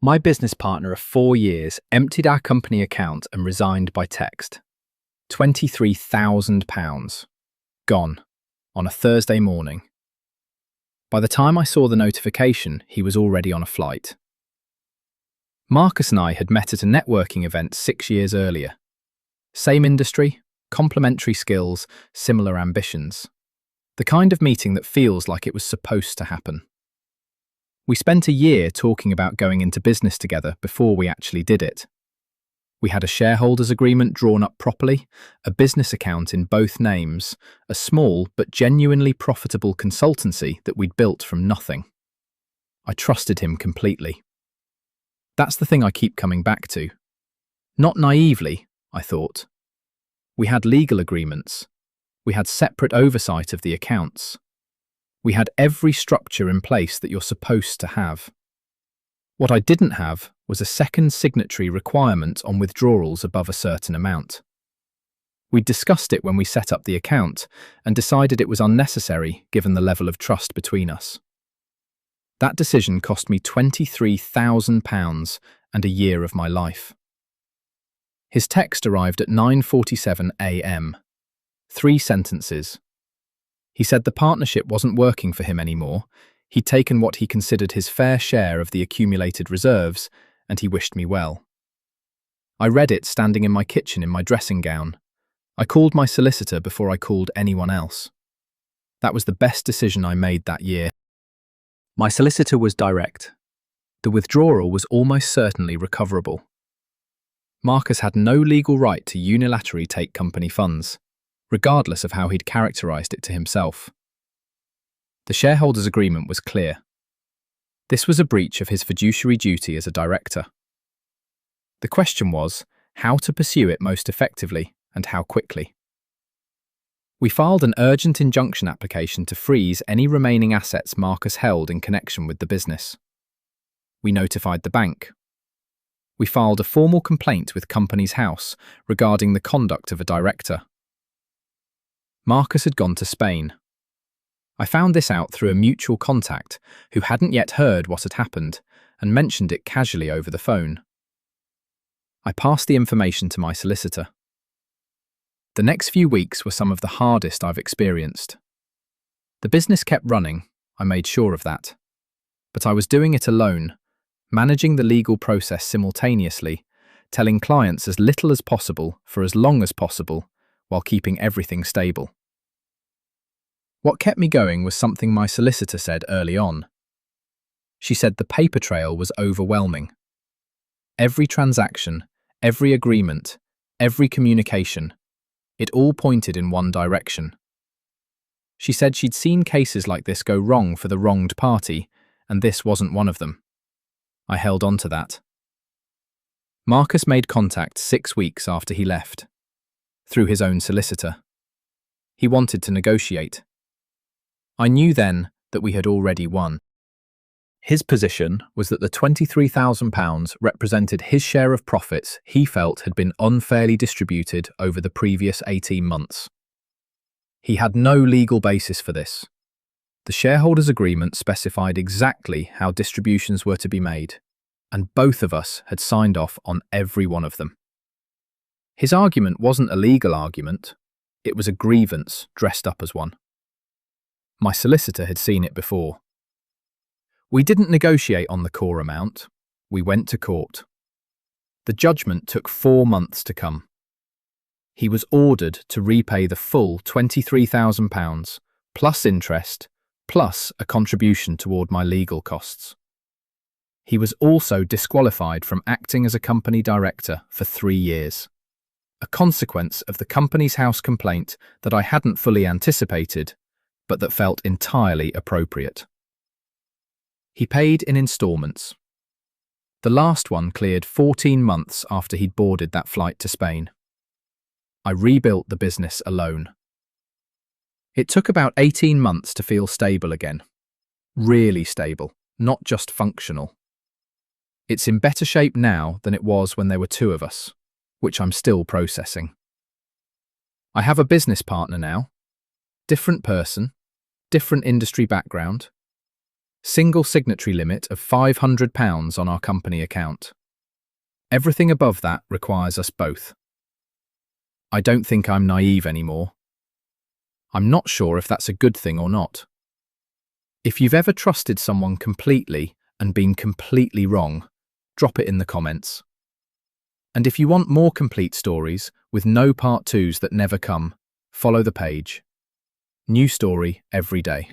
My business partner of 4 years emptied our company account and resigned by text. £23,000. Gone. On a Thursday morning. By the time I saw the notification, he was already on a flight. Marcus and I had met at a networking event 6 years earlier. Same industry, complementary skills, similar ambitions. The kind of meeting that feels like it was supposed to happen. We spent a year talking about going into business together before we actually did it. We had a shareholders agreement drawn up properly, a business account in both names, a small but genuinely profitable consultancy that we'd built from nothing. I trusted him completely. That's the thing I keep coming back to. Not naively, I thought. We had legal agreements. We had separate oversight of the accounts. We had every structure in place that you're supposed to have. What I didn't have was a second signatory requirement on withdrawals above a certain amount. We'd discussed it when we set up the account and decided it was unnecessary given the level of trust between us. That decision cost me £23,000 and a year of my life. His text arrived at 9:47 a.m. 3 sentences. He said the partnership wasn't working for him anymore. He'd taken what he considered his fair share of the accumulated reserves, and he wished me well. I read it standing in my kitchen in my dressing gown. I called my solicitor before I called anyone else. That was the best decision I made that year. My solicitor was direct. The withdrawal was almost certainly recoverable. Marcus had no legal right to unilaterally take company funds, regardless of how he'd characterised it to himself. The shareholders' agreement was clear. This was a breach of his fiduciary duty as a director. The question was how to pursue it most effectively and how quickly. We filed an urgent injunction application to freeze any remaining assets Marcus held in connection with the business. We notified the bank. We filed a formal complaint with Companies House regarding the conduct of a director. Marcus had gone to Spain. I found this out through a mutual contact who hadn't yet heard what had happened and mentioned it casually over the phone. I passed the information to my solicitor. The next few weeks were some of the hardest I've experienced. The business kept running, I made sure of that. But I was doing it alone, managing the legal process simultaneously, telling clients as little as possible for as long as possible, while keeping everything stable. What kept me going was something my solicitor said early on. She said the paper trail was overwhelming. Every transaction, every agreement, every communication, it all pointed in one direction. She said she'd seen cases like this go wrong for the wronged party, and this wasn't one of them. I held on to that. Marcus made contact 6 weeks after he left, through his own solicitor. He wanted to negotiate. I knew then that we had already won. His position was that the £23,000 represented his share of profits he felt had been unfairly distributed over the previous 18 months. He had no legal basis for this. The shareholders' agreement specified exactly how distributions were to be made, and both of us had signed off on every one of them. His argument wasn't a legal argument, it was a grievance dressed up as one. My solicitor had seen it before. We didn't negotiate on the core amount, we went to court. The judgment took 4 months to come. He was ordered to repay the full £23,000, plus interest, plus a contribution toward my legal costs. He was also disqualified from acting as a company director for 3 years. A consequence of the Companies House complaint that I hadn't fully anticipated, but that felt entirely appropriate. He paid in instalments. The last one cleared 14 months after he'd boarded that flight to Spain. I rebuilt the business alone. It took about 18 months to feel stable again. Really stable, not just functional. It's in better shape now than it was when there were 2 of us, which I'm still processing. I have a business partner now. Different person, different industry background. Single signatory limit of £500 on our company account. Everything above that requires us both. I don't think I'm naive anymore. I'm not sure if that's a good thing or not. If you've ever trusted someone completely and been completely wrong, drop it in the comments. And if you want more complete stories with no part twos that never come, follow the page. New story every day.